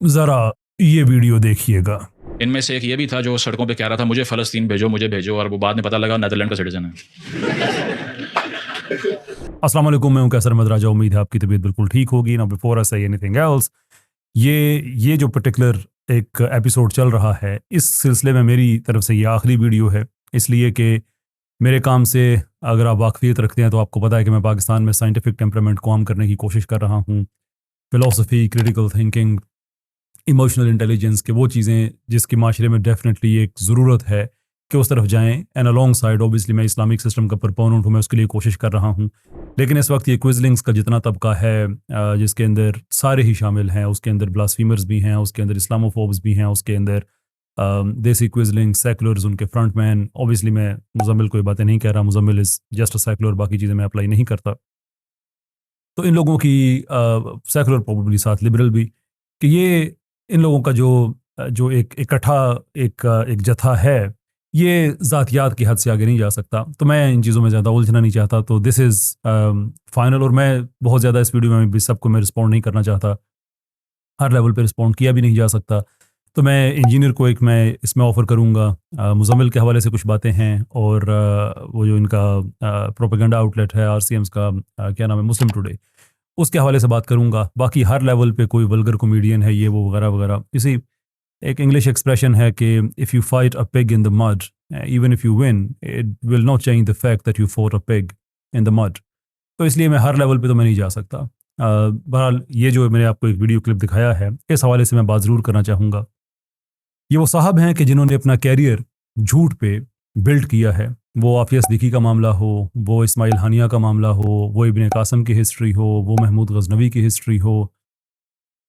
ذرا یہ ویڈیو دیکھیے گا۔ ان میں سے ایک یہ بھی تھا جو سڑکوں پہ کہہ رہا تھا مجھے فلسطین بھیجو مجھے بھیجو، اور وہ بعد میں پتہ لگا نیدرلینڈ کا سٹیزن ہے۔ السلام علیکم، میں ہوں کیسر احمد راجہ، امید ہے آپ کی طبیعت بالکل ٹھیک ہوگی۔ نا بیفور آئی سے اینی تھنگ ایلس، یہ جو پرٹیکولر ایک ایپیسوڈ چل رہا ہے، اس سلسلے میں میری طرف سے یہ آخری ویڈیو ہے، اس لیے کہ میرے کام سے اگر آپ واقفیت رکھتے ہیں تو آپ کو پتہ ہے کہ میں پاکستان میں سائنٹیفک ٹیمپرامنٹ کو عام کرنے کی کوشش کر رہا ہوں، philosophy, critical thinking, emotional intelligence کے وہ چیزیں جس کی معاشرے میں ڈیفینیٹلی ایک ضرورت ہے کہ اس طرف جائیں، اینڈ الانگ سائڈ اوبیسلی میں اسلامک سسٹم کا پرپوننٹ ہوں، میں اس کے لیے کوشش کر رہا ہوں۔ لیکن اس وقت یہ کوئزلنگس کا جتنا طبقہ ہے جس کے اندر سارے ہی شامل ہیں، اس کے اندر بلاسفیمرز بھی ہیں، اس کے اندر اسلاموفوبز بھی ہیں، اس کے اندر دیسی کوئزلنگ سیکولرز ان کے فرنٹ مین، اوبیسلی میں مزمل کوئی باتیں نہیں کہہ رہا، مزمل از جسٹ سیکولر، باقی چیزیں میں اپلائی نہیں کرتا، تو ان لوگوں کی سیکولر پروبیبلی ساتھ لبرل بھی، کہ یہ ان لوگوں کا جو ایک اکٹھا ایک جتھا ہے، یہ ذاتیات کی حد سے آگے نہیں جا سکتا، تو میں ان چیزوں میں زیادہ الجھنا نہیں چاہتا، تو دس از فائنل، اور میں بہت زیادہ اس ویڈیو میں بھی سب کو میں رسپونڈ نہیں کرنا چاہتا، ہر لیول پہ رسپونڈ کیا بھی نہیں جا سکتا، تو میں انجینئر کو ایک میں اس میں آفر کروں گا، مزمل کے حوالے سے کچھ باتیں ہیں، اور وہ جو ان کا پروپیگنڈا آؤٹ لیٹ ہے RCMs کا، کیا نام ہے، مسلم ٹوڈے، اس کے حوالے سے بات کروں گا، باقی ہر لیول پہ کوئی ولگر کامیڈین ہے یہ وہ وغیرہ وغیرہ، اسی ایک انگلش ایکسپریشن ہے کہ if you fight a pig in the mud even if you won it will not change the fact that you fought a pig in the mid, تو اس لیے میں ہر لیول پہ تو میں نہیں جا سکتا۔ بہرحال یہ جو میں نے آپ کو ایک ویڈیو کلپ دکھایا ہے، اس حوالے سے میں بات ضرور کرنا چاہوں گا۔ یہ وہ صاحب ہیں کہ جنہوں نے اپنا کیریئر جھوٹ پہ بلڈ کیا ہے، وہ عافیہ صدیقی کا معاملہ ہو، وہ اسماعیل ہانیہ کا معاملہ ہو، وہ ابن قاسم کی ہسٹری ہو، وہ محمود غزنوی کی ہسٹری ہو،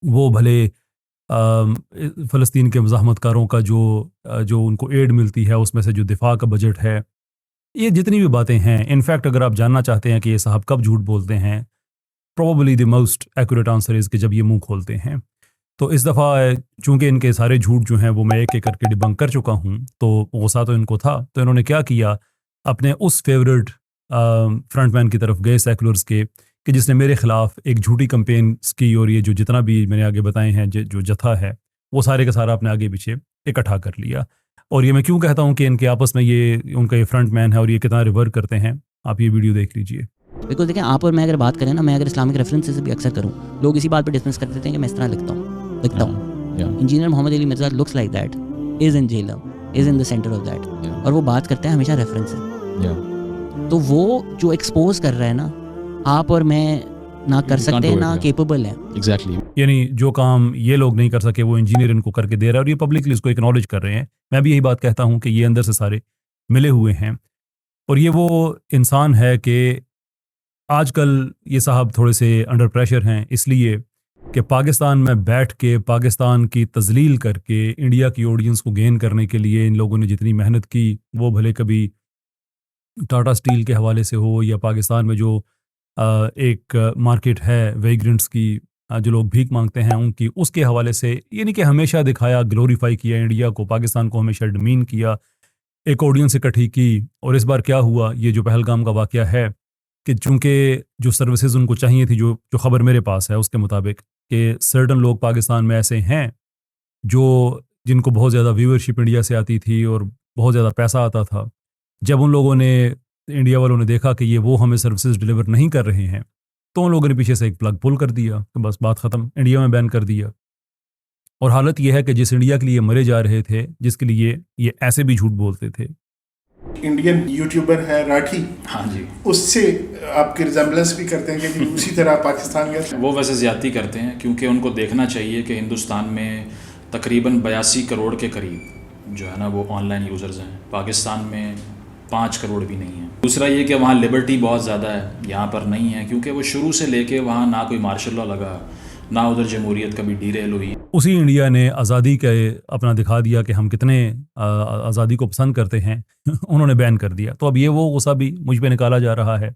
وہ بھلے فلسطین کے مزاحمت کاروں کا جو ان کو ایڈ ملتی ہے اس میں سے جو دفاع کا بجٹ ہے، یہ جتنی بھی باتیں ہیں، انفیکٹ اگر آپ جاننا چاہتے ہیں کہ یہ صاحب کب جھوٹ بولتے ہیں، probably the most accurate answer is کہ جب یہ منہ کھولتے ہیں۔ تو اس دفعہ چونکہ ان کے سارے جھوٹ جو ہیں وہ میں ایک ایک کر کے ڈبنک کر چکا ہوں، تو غصہ تو ان کو تھا، تو انہوں نے کیا کیا، اپنے اس فیورٹ فرنٹ مین کی طرف گئے سیکولرز کے، کہ جس نے میرے خلاف ایک جھوٹی کمپینس کی، اور یہ جو جتنا بھی میں نے آگے بتائے ہیں جو جتھا ہے وہ سارے کا سارا اپنے آگے پیچھے اکٹھا کر لیا۔ اور یہ میں کیوں کہتا ہوں کہ ان کے آپس میں یہ ان کا یہ فرنٹ مین ہے اور یہ کتنا ریورک کرتے ہیں، آپ یہ ویڈیو دیکھ لیجئے۔ بالکل، دیکھیں آپ اور میں اگر بات کریں نا، میں اگر اسلامک ریفرنس سے بھی اکثر کروں، لوگ اسی بات پہ ڈسمس کر دیتے ہیں کہ میں اس طرح لکھتا ہوں۔ Engineer Muhammad Ali Mirza looks like that, is in Jhelum, is in the centre of that, اور وہ بات کرتے ہیں ہمیشہ ریفرنس سے، تو وہ جو ایکسپوز کر رہا ہے نا، آپ اور میں نہ کر سکتے، نہ کیپیبل ہیں۔ ایگزیکٹلی، یعنی جو کام یہ لوگ نہیں کر سکے وہ انجینئر ان کو کر کے دے رہا ہے، اور یہ پبلکلی اس کو اکنالج کر رہے ہیں۔ میں بھی یہی بات کہتا ہوں کہ یہ اندر سے سارے ملے ہوئے ہیں، اور یہ وہ انسان ہے کہ آج کل یہ صاحب تھوڑے سے انڈر پریشر ہیں، اس لیے کہ پاکستان میں بیٹھ کے پاکستان کی تذلیل کر کے انڈیا کی آڈینس کو گین کرنے کے لیے ان لوگوں نے جتنی محنت کی، وہ بھلے کبھی ٹاٹا اسٹیل کے حوالے سے ہو، یا پاکستان میں جو ایک مارکیٹ ہے ویگرنٹس کی، جو لوگ بھیک مانگتے ہیں ان کی، اس کے حوالے سے، یعنی کہ ہمیشہ دکھایا، گلوریفائی کیا انڈیا کو، پاکستان کو ہمیشہ ڈمین کیا، ایک آڈینس اکٹھی کی۔ اور اس بار کیا ہوا، یہ جو پہلگام کا واقعہ ہے، کہ چونکہ جو سروسز ان کو چاہیے تھی، جو خبر میرے پاس ہے اس کے مطابق، کہ سرٹن لوگ پاکستان میں ایسے ہیں جن کو بہت زیادہ ویورشپ انڈیا سے آتی تھی اور بہت زیادہ پیسہ آتا تھا، جب ان لوگوں نے، انڈیا والوں نے دیکھا کہ یہ وہ ہمیں سروسز ڈیلیور نہیں کر رہے ہیں، تو ان لوگوں نے پیچھے سے ایک پلگ پل کر دیا، کہ بس بات ختم، انڈیا میں بین کر دیا۔ اور حالت یہ ہے کہ جس انڈیا کے لیے مرے جا رہے تھے، جس کے لیے یہ ایسے بھی جھوٹ بولتے تھے، انڈین یوٹیوبر ہے راٹھی، ہاں جی، اس سے آپ کی ریزمبلنس بھی کرتے ہیں کہ جی اسی طرح پاکستان گئے؟ وہ ویسے زیادتی کرتے ہیں، کیونکہ ان کو دیکھنا چاہیے کہ ہندوستان میں تقریباً 82 کروڑ کے قریب جو ہے نا وہ آن لائن یوزرز ہیں، پاکستان میں 5 کروڑ بھی نہیں ہیں۔ دوسرا یہ کہ وہاں لبرٹی بہت زیادہ ہے، یہاں پر نہیں ہے، کیونکہ وہ شروع سے لے کے وہاں نہ کوئی مارشل لا لگا، نہ ادھر جمہوریت کبھی ڈیریل ہوئی۔ اسی انڈیا نے آزادی کے اپنا دکھا دیا کہ ہم کتنے آزادی کو پسند کرتے ہیں، انہوں نے بین کر دیا، تو اب یہ وہ غصہ بھی مجھ پہ نکالا جا رہا ہے۔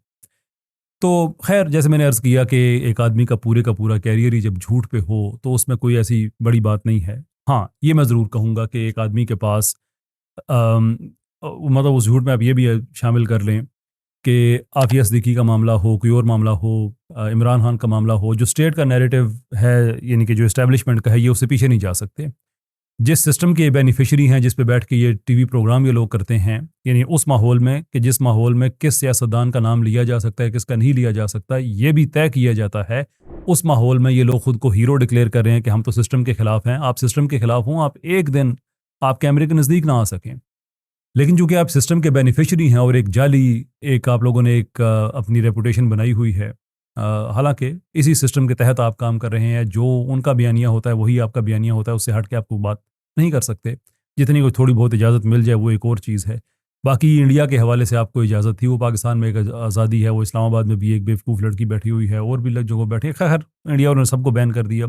تو خیر، جیسے میں نے عرض کیا کہ ایک آدمی کا پورا کیریئر ہی جب جھوٹ پہ ہو تو اس میں کوئی ایسی بڑی بات نہیں ہے۔ ہاں، یہ میں ضرور کہوں گا کہ ایک آدمی کے پاس مطلب اس جھوٹ میں آپ یہ بھی شامل کر لیں کہ عافیہ صدیقی کا معاملہ ہو, کوئی اور معاملہ ہو, عمران خان کا معاملہ ہو, جو اسٹیٹ کا نیریٹو ہے یعنی کہ جو اسٹیبلشمنٹ کا ہے, یہ اس سے پیچھے نہیں جا سکتے. جس سسٹم کے بینیفیشری ہیں, جس پہ بیٹھ کے یہ ٹی وی پروگرام یہ لوگ کرتے ہیں, یعنی اس ماحول میں کہ جس ماحول میں کس سیاستدان کا نام لیا جا سکتا ہے, کس کا نہیں لیا جا سکتا, یہ بھی طے کیا جاتا ہے, اس ماحول میں یہ لوگ خود کو ہیرو ڈکلیئر کر رہے ہیں کہ ہم تو سسٹم کے خلاف ہیں. آپ سسٹم کے خلاف ہوں, آپ ایک دن آپ کیمرے کے نزدیک نہ آ سکیں, لیکن چونکہ آپ سسٹم کے بینیفیشری ہیں اور ایک جعلی ایک آپ لوگوں نے ایک اپنی ریپوٹیشن بنائی ہوئی ہے, حالانکہ اسی سسٹم کے تحت آپ کام کر رہے ہیں, جو ان کا بیانیہ ہوتا ہے وہی آپ کا بیانیہ ہوتا ہے, اس سے ہٹ کے آپ کو بات نہیں کر سکتے. جتنی کوئی تھوڑی بہت اجازت مل جائے وہ ایک اور چیز ہے. باقی انڈیا کے حوالے سے آپ کو اجازت تھی, وہ پاکستان میں ایک آزادی ہے, وہ اسلام آباد میں بھی ایک بیوقوف لڑکی بیٹھی ہوئی ہے, اور بھی جگہ بیٹھی, خیر انڈیا نے سب کو بین کر دیا.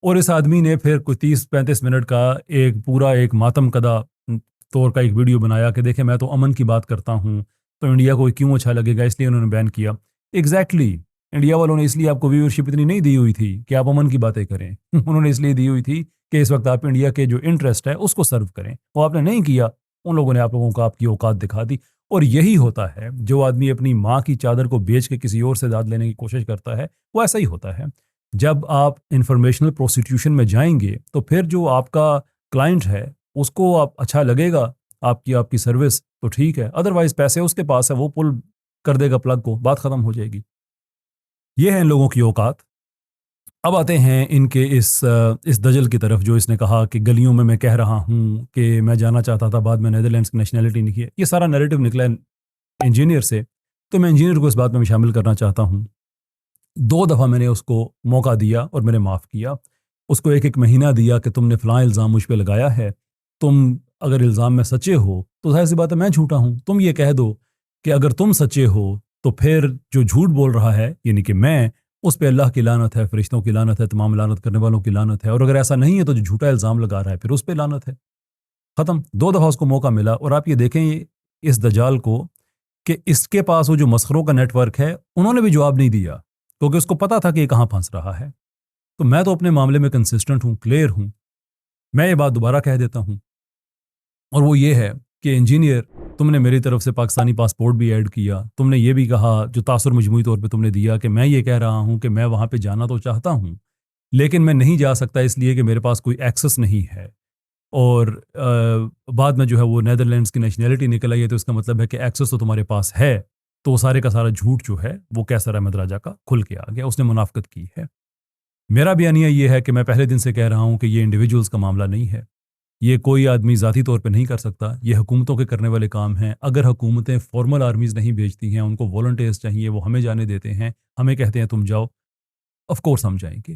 اور اس آدمی نے پھر کوئی 30-35 منٹ کا ایک پورا ایک ماتم کدا طور کا ایک ویڈیو بنایا کہ دیکھیں میں تو امن کی بات کرتا ہوں, تو انڈیا کو کیوں اچھا لگے گا, اس لیے انہوں نے بین کیا. ایگزیکٹلی انڈیا والوں نے اس لیے آپ کو ویورشپ اتنی نہیں دی ہوئی تھی کہ آپ امن کی باتیں کریں, انہوں نے اس لیے دی ہوئی تھی کہ اس وقت آپ انڈیا کے جو انٹرسٹ ہے اس کو سرو کریں. وہ آپ نے نہیں کیا, ان لوگوں نے آپ لوگوں کو آپ کی اوقات دکھا دی. اور یہی ہوتا ہے جو آدمی اپنی ماں کی چادر کو بیچ کے کسی اور سے داد لینے کی کوشش کرتا ہے, وہ ایسا ہی ہوتا ہے. جب آپ انفارمیشنل پروسیکیوشن میں جائیں گے تو پھر جو آپ کا کلائنٹ ہے اس کو آپ اچھا لگے گا, آپ کی سروس, تو ٹھیک ہے, ادروائز پیسے اس کے پاس ہے, وہ پل کر دے گا پلگ کو, بات ختم ہو جائے گی. یہ ہیں ان لوگوں کی اوقات. اب آتے ہیں ان کے اس دجل کی طرف جو اس نے کہا کہ گلیوں میں کہہ رہا ہوں کہ میں جانا چاہتا تھا, بعد میں نیدرلینڈس کی نیشنلٹی نہیں کی ہے. یہ سارا نیریٹو نکلا انجینئر سے, تو میں انجینئر کو اس بات میں شامل کرنا چاہتا ہوں. 2 دفعہ میں نے اس کو موقع دیا اور میں نے معاف کیا. اس کو 1 مہینہ دیا کہ تم نے فلاں الزام مجھ پہ لگایا ہے, تم اگر الزام میں سچے ہو تو ظاہر سی بات ہے میں جھوٹا ہوں. تم یہ کہہ دو کہ اگر تم سچے ہو تو پھر جو جھوٹ بول رہا ہے یعنی کہ میں, اس پہ اللہ کی لعنت ہے, فرشتوں کی لعنت ہے, تمام لعنت کرنے والوں کی لعنت ہے. اور اگر ایسا نہیں ہے تو جو جھوٹا الزام لگا رہا ہے پھر اس پہ لعنت ہے. ختم. 2 دفعہ اس کو موقع ملا. اور آپ یہ دیکھیں اس دجال کو کہ اس کے پاس وہ جو مسخروں کا نیٹ ورک ہے, انہوں نے بھی جواب نہیں دیا کیونکہ اس کو پتا تھا کہ یہ کہاں پھنس رہا ہے. تو میں تو اپنے معاملے میں کنسسٹنٹ ہوں, کلیئر ہوں. میں یہ بات دوبارہ کہہ دیتا ہوں, اور وہ یہ ہے کہ انجینئر تم نے میری طرف سے پاکستانی پاسپورٹ بھی ایڈ کیا. تم نے یہ بھی کہا, جو تاثر مجموعی طور پہ تم نے دیا, کہ میں یہ کہہ رہا ہوں کہ میں وہاں پہ جانا تو چاہتا ہوں لیکن میں نہیں جا سکتا اس لیے کہ میرے پاس کوئی ایکسس نہیں ہے. اور بعد میں جو ہے وہ نیدرلینڈس کی نیشنلٹی نکل آئی ہے, تو اس کا مطلب ہے کہ ایکسس تو تمہارے پاس ہے. تو وہ سارے کا سارا جھوٹ جو ہے وہ کیسر احمد راجہ کا کھل کے آ گیا, اس نے منافقت کی ہے. میرا بیانیہ یہ ہے کہ میں پہلے دن سے کہہ رہا ہوں کہ یہ انڈیویجولز کا معاملہ نہیں ہے, یہ کوئی آدمی ذاتی طور پہ نہیں کر سکتا, یہ حکومتوں کے کرنے والے کام ہیں. اگر حکومتیں فارمل آرمیز نہیں بھیجتی ہیں, ان کو والنٹیئرز چاہیے, وہ ہمیں جانے دیتے ہیں, ہمیں کہتے ہیں تم جاؤ, آف کورس ہم جائیں گے.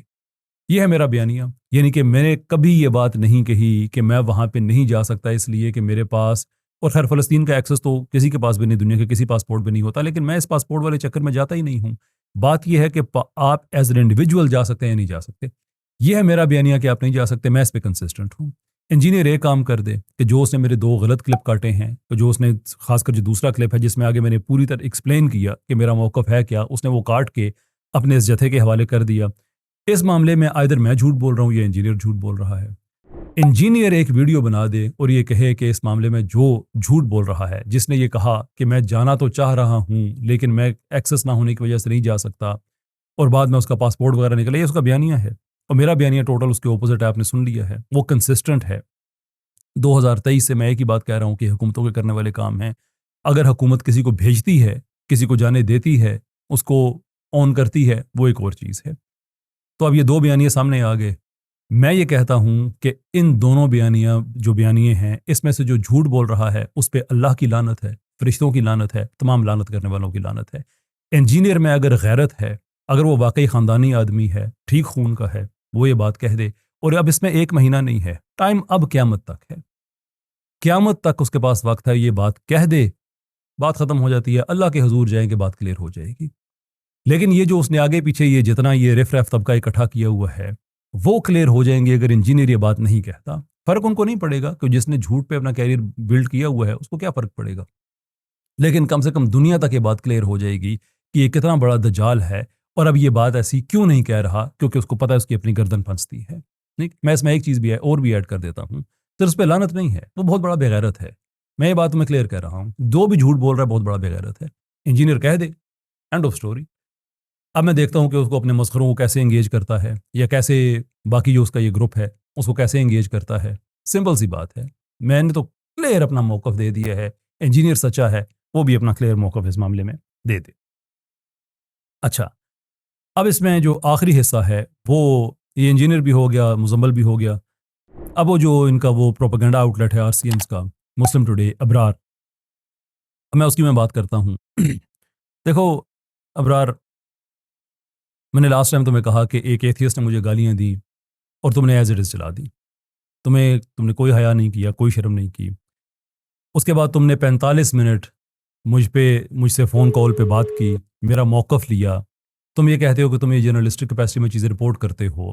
یہ ہے میرا بیانیہ. یعنی کہ میں نے کبھی یہ بات نہیں کہی کہ میں وہاں پہ نہیں جا سکتا اس لیے کہ میرے پاس, اور خیر فلسطین کا ایکسس تو کسی کے پاس بھی نہیں, دنیا کے کسی پاسپورٹ پہ نہیں ہوتا, لیکن میں اس پاسپورٹ والے چکر میں جاتا ہی نہیں ہوں. بات یہ ہے کہ آپ ایز این انڈیویجول جا سکتے ہیں یا نہیں جا سکتے. یہ ہے میرا بیانیہ کہ آپ نہیں جا سکتے, میں اس پہ کنسسٹنٹ ہوں. انجینئر ایک کام کر دے کہ جو اس نے میرے 2 غلط کلپ کاٹے ہیں, تو جو اس نے خاص کر جو دوسرا کلپ ہے جس میں آگے میں نے پوری طرح ایکسپلین کیا کہ میرا موقف ہے کیا, اس نے وہ کاٹ کے اپنے اس جتھے کے حوالے کر دیا. اس معاملے میں آئدر میں جھوٹ بول رہا ہوں یا انجینئر جھوٹ بول رہا ہے. انجینئر ایک ویڈیو بنا دے اور یہ کہے کہ اس معاملے میں جو جھوٹ بول رہا ہے, جس نے یہ کہا کہ میں جانا تو چاہ رہا ہوں لیکن میں ایکسس نہ ہونے کی وجہ سے نہیں جا سکتا, اور بعد میں اس کا پاسپورٹ وغیرہ نکلا, یہ اس کا بیانیہ ہے. اور میرا بیانیہ ٹوٹل اس کے اپوزٹ ہے, آپ نے سن لیا ہے, وہ کنسسٹنٹ ہے. 2023 سے میں ایک ہی بات کہہ رہا ہوں کہ حکومتوں کے کرنے والے کام ہیں. اگر حکومت کسی کو بھیجتی ہے, کسی کو جانے دیتی ہے, اس کو آن کرتی ہے, وہ ایک اور چیز ہے. تو اب یہ 2 بیانیے سامنے آ گئے. میں یہ کہتا ہوں کہ ان دونوں بیانیے ہیں, اس میں سے جو جھوٹ بول رہا ہے اس پہ اللہ کی لعنت ہے, فرشتوں کی لعنت ہے, تمام لعنت کرنے والوں کی لعنت ہے. انجینئر میں اگر غیرت ہے, اگر وہ واقعی خاندانی آدمی ہے, ٹھیک خون کا ہے, وہ یہ بات کہہ دے. اور اب اس میں 1 مہینہ نہیں ہے, ٹائم اب قیامت تک ہے. قیامت تک اس کے پاس وقت ہے, یہ بات کہہ دے, بات ختم ہو جاتی ہے, اللہ کے حضور جائیں گے, بات کلیئر ہو جائے گی. لیکن یہ جو اس نے آگے پیچھے یہ جتنا یہ رف رف طبقہ اکٹھا کیا ہوا ہے, وہ کلیئر ہو جائیں گے اگر انجینئر یہ بات نہیں کہتا. فرق ان کو نہیں پڑے گا کہ جس نے جھوٹ پہ اپنا کیریئر بلڈ کیا ہوا ہے اس کو کیا فرق پڑے گا, لیکن کم سے کم دنیا تک یہ بات کلیئر ہو جائے گی کہ یہ کتنا بڑا دجال ہے. اور اب یہ بات ایسی کیوں نہیں کہہ رہا, کیونکہ اس کو پتہ ہے اس کی اپنی گردن پھنستی ہے. میں اس میں ایک چیز بھی ہے اور بھی ایڈ کر دیتا ہوں, صرف اس پہ لعنت نہیں ہے, وہ بہت بڑا بے غیرت ہے. میں یہ بات میں کلیئر کہہ رہا ہوں, جو بھی جھوٹ بول رہا ہے بہت بڑا بے غیرت ہے. انجینئر کہہ دے, اینڈ آف اسٹوری. اب میں دیکھتا ہوں کہ اس کو اپنے مسخروں کو کیسے انگیج کرتا ہے, یا کیسے باقی جو اس کا یہ گروپ ہے اس کو کیسے انگیج کرتا ہے. سمپل سی بات ہے, میں نے تو کلیئر اپنا موقف دے دیا ہے. انجینئر سچا ہے, وہ بھی اپنا کلیئر موقف اس معاملے میں دے دے. اچھا, اب اس میں جو آخری حصہ ہے وہ یہ انجینئر بھی ہو گیا, مزمل بھی ہو گیا. اب وہ جو ان کا وہ پروپیگنڈا آؤٹ لیٹ ہے آر سی ایمز کا, مسلم ٹوڈے, ابرار, میں اس کی میں بات کرتا ہوں. دیکھو ابرار, میں نے لاسٹ ٹائم تمہیں کہا کہ ایک ایتھیسٹ نے مجھے گالیاں دیں اور تم نے ایز اٹ از چلا دی. تم نے کوئی حیا نہیں کیا, کوئی شرم نہیں کی. اس کے بعد تم نے 45 منٹ مجھ سے فون کال پہ بات کی, میرا موقف لیا. تم یہ کہتے ہو کہ تم یہ جرنلسٹک کیپیسٹی میں چیزیں رپورٹ کرتے ہو.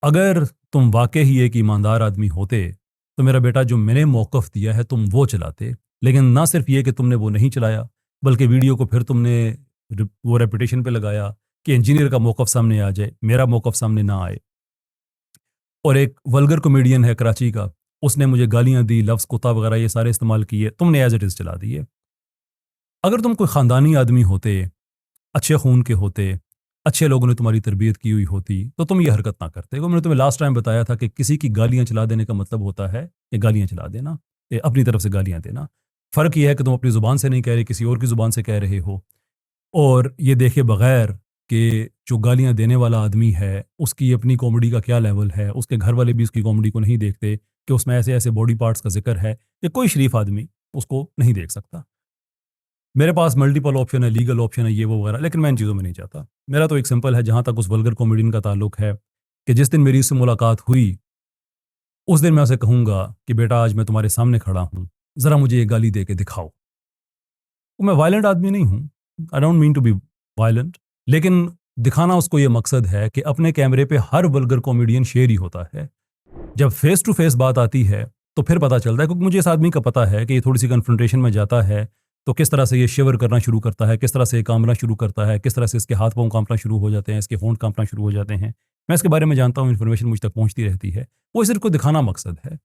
اگر تم واقعی ایک ایماندار آدمی ہوتے تو میرا بیٹا جو میں نے موقف دیا ہے تم وہ چلاتے. لیکن نہ صرف یہ کہ تم نے وہ نہیں چلایا, بلکہ ویڈیو کو پھر تم نے وہ ریپیٹیشن پہ لگایا کہ انجینئر کا موقف سامنے آ جائے, میرا موقف سامنے نہ آئے. اور ایک ولگر کامیڈین ہے کراچی کا, اس نے مجھے گالیاں دی, لفظ کتا وغیرہ یہ سارے استعمال کیے, تم نے ایز اٹ از چلا دیے. اگر تم کوئی خاندانی آدمی ہوتے, اچھے خون کے ہوتے, اچھے لوگوں نے تمہاری تربیت کی ہوئی ہوتی, تو تم یہ حرکت نہ کرتے. میں نے تمہیں لاسٹ ٹائم بتایا تھا کہ کسی کی گالیاں چلا دینے کا مطلب ہوتا ہے کہ گالیاں چلا دینا, اپنی طرف سے گالیاں دینا. فرق یہ ہے کہ تم اپنی زبان سے نہیں کہہ رہے, کسی اور کی زبان سے کہہ رہے ہو. اور یہ دیکھے بغیر کہ جو گالیاں دینے والا آدمی ہے اس کی اپنی کامیڈی کا کیا لیول ہے, اس کے گھر والے بھی اس کی کامیڈی کو نہیں دیکھتے کہ اس میں ایسے ایسے باڈی پارٹس کا ذکر ہے کہ کوئی شریف آدمی اس کو نہیں دیکھ سکتا. میرے پاس ملٹیپل آپشن ہے, لیگل آپشن ہے, یہ وہ وغیرہ, لیکن میں ان چیزوں میں نہیں چاہتا. میرا تو ایک سمپل ہے, جہاں تک اس ولگر کامیڈین کا تعلق ہے, کہ جس دن میری اس سے ملاقات ہوئی اس دن میں اسے کہوں گا کہ بیٹا آج میں تمہارے سامنے کھڑا ہوں, ذرا مجھے یہ گالی دے کے دکھاؤ. میں وائلنٹ آدمی نہیں ہوں, I don't mean to be violent, لیکن دکھانا اس کو یہ مقصد ہے کہ اپنے کیمرے پہ ہر ولگر کامیڈین شیر ہی ہوتا ہے. جب فیس ٹو فیس بات آتی ہے تو پھر پتہ چلتا ہے, کیونکہ مجھے اس آدمی کا پتہ ہے کہ یہ تھوڑی سی کنفرنٹیشن میں جاتا ہے تو کس طرح سے یہ شیور کرنا شروع کرتا ہے, کس طرح سے یہ کانپنا شروع کرتا ہے, کس طرح سے اس کے ہاتھ پاؤں کانپنا شروع ہو جاتے ہیں, اس کے ہونٹ کانپنا شروع ہو جاتے ہیں. میں اس کے بارے میں جانتا ہوں, انفارمیشن مجھ تک پہنچتی رہتی ہے. وہ صرف کو دکھانا مقصد ہے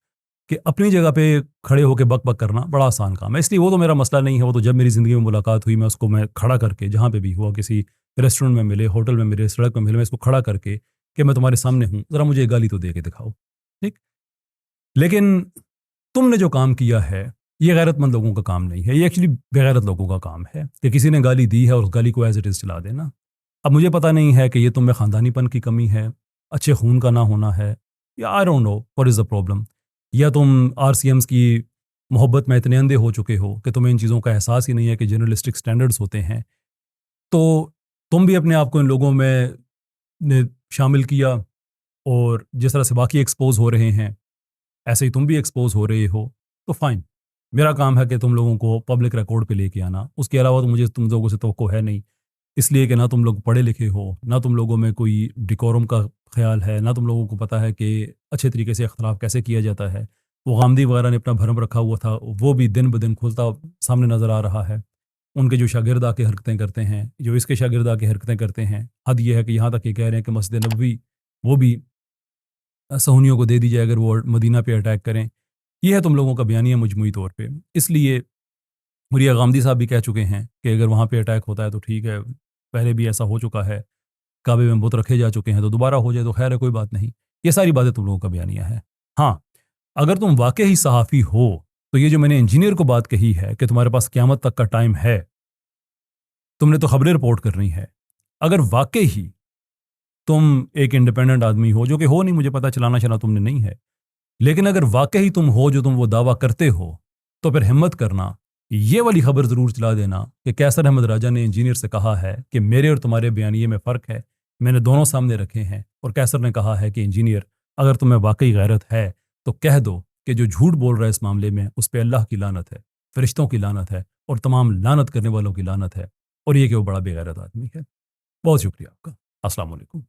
کہ اپنی جگہ پہ کھڑے ہو کے بک بک کرنا بڑا آسان کام ہے. اس لیے وہ تو میرا مسئلہ نہیں ہے. وہ تو جب میری زندگی میں ملاقات ہوئی, میں اس کو میں کھڑا کر کے, جہاں پہ بھی ہوا, کسی ریسٹورنٹ میں ملے, ہوٹل میں ملے, سڑک میں ملے, میں اس کو کھڑا کر کے کہ میں تمہارے سامنے ہوں, ذرا مجھے گالی تو دے کے دکھاؤ. ٹھیک, لیکن تم نے جو کام کیا ہے یہ غیرت مند لوگوں کا کام نہیں ہے, یہ ایکچولی بغیرت لوگوں کا کام ہے کہ کسی نے گالی دی ہے اور اس گالی کو ایز اٹ از چلا دینا. اب مجھے پتہ نہیں ہے کہ یہ تم میں خاندانی پن کی کمی ہے, اچھے خون کا نہ ہونا ہے, یا I don't know what is the problem, یا تم آر سی ایمز کی محبت میں اتنے اندھے ہو چکے ہو کہ تمہیں ان چیزوں کا احساس ہی نہیں ہے کہ جرنلسٹک سٹینڈرڈز ہوتے ہیں. تو تم بھی اپنے آپ کو ان لوگوں میں نے شامل کیا, اور جس طرح سے باقی ایکسپوز ہو رہے ہیں ایسے ہی تم بھی ایکسپوز ہو رہے ہو. تو فائن, میرا کام ہے کہ تم لوگوں کو پبلک ریکارڈ پہ لے کے آنا. اس کے علاوہ تو مجھے تم لوگوں سے توقع ہے نہیں, اس لیے کہ نہ تم لوگ پڑھے لکھے ہو, نہ تم لوگوں میں کوئی ڈیکورم کا خیال ہے, نہ تم لوگوں کو پتہ ہے کہ اچھے طریقے سے اختلاف کیسے کیا جاتا ہے. وہ غامدی وغیرہ نے اپنا بھرم رکھا ہوا تھا, وہ بھی دن بدن کھلتا سامنے نظر آ رہا ہے. ان کے جو شاگرد آ کے حرکتیں کرتے ہیں, جو اس کے شاگرد آ کے حرکتیں کرتے ہیں, حد یہ ہے کہ یہاں تک یہ کہہ رہے ہیں کہ مسجد نبوی وہ بھی صہیونیوں کو دے دی جائے اگر وہ مدینہ پہ اٹیک کریں. یہ ہے تم لوگوں کا بیانیہ مجموعی طور پہ. اس لیے مریا غامدی صاحب بھی کہہ چکے ہیں کہ اگر وہاں پہ اٹیک ہوتا ہے تو ٹھیک ہے, پہلے بھی ایسا ہو چکا ہے, کعبے میں بت رکھے جا چکے ہیں, تو دوبارہ ہو جائے تو خیر ہے, کوئی بات نہیں. یہ ساری باتیں تم لوگوں کا بیانیہ ہے. ہاں, اگر تم واقعی صحافی ہو تو یہ جو میں نے انجینئر کو بات کہی ہے کہ تمہارے پاس قیامت تک کا ٹائم ہے, تم نے تو خبریں رپورٹ کرنی ہے. اگر واقعی تم ایک انڈیپینڈنٹ آدمی ہو, جو کہ ہو نہیں, مجھے پتہ چلانا تم نے نہیں ہے, لیکن اگر واقعی تم ہو جو تم وہ دعویٰ کرتے ہو, تو پھر ہمت کرنا, یہ والی خبر ضرور چلا دینا کہ کیسر احمد راجہ نے انجینئر سے کہا ہے کہ میرے اور تمہارے بیانیے میں فرق ہے, میں نے دونوں سامنے رکھے ہیں, اور کیسر نے کہا ہے کہ انجینئر اگر تمہیں واقعی غیرت ہے تو کہہ دو کہ جو جھوٹ بول رہا ہے اس معاملے میں اس پہ اللہ کی لعنت ہے, فرشتوں کی لعنت ہے, اور تمام لعنت کرنے والوں کی لعنت ہے, اور یہ کہ وہ بڑا بے غیرت آدمی ہے. بہت شکریہ آپ کا. السلام علیکم.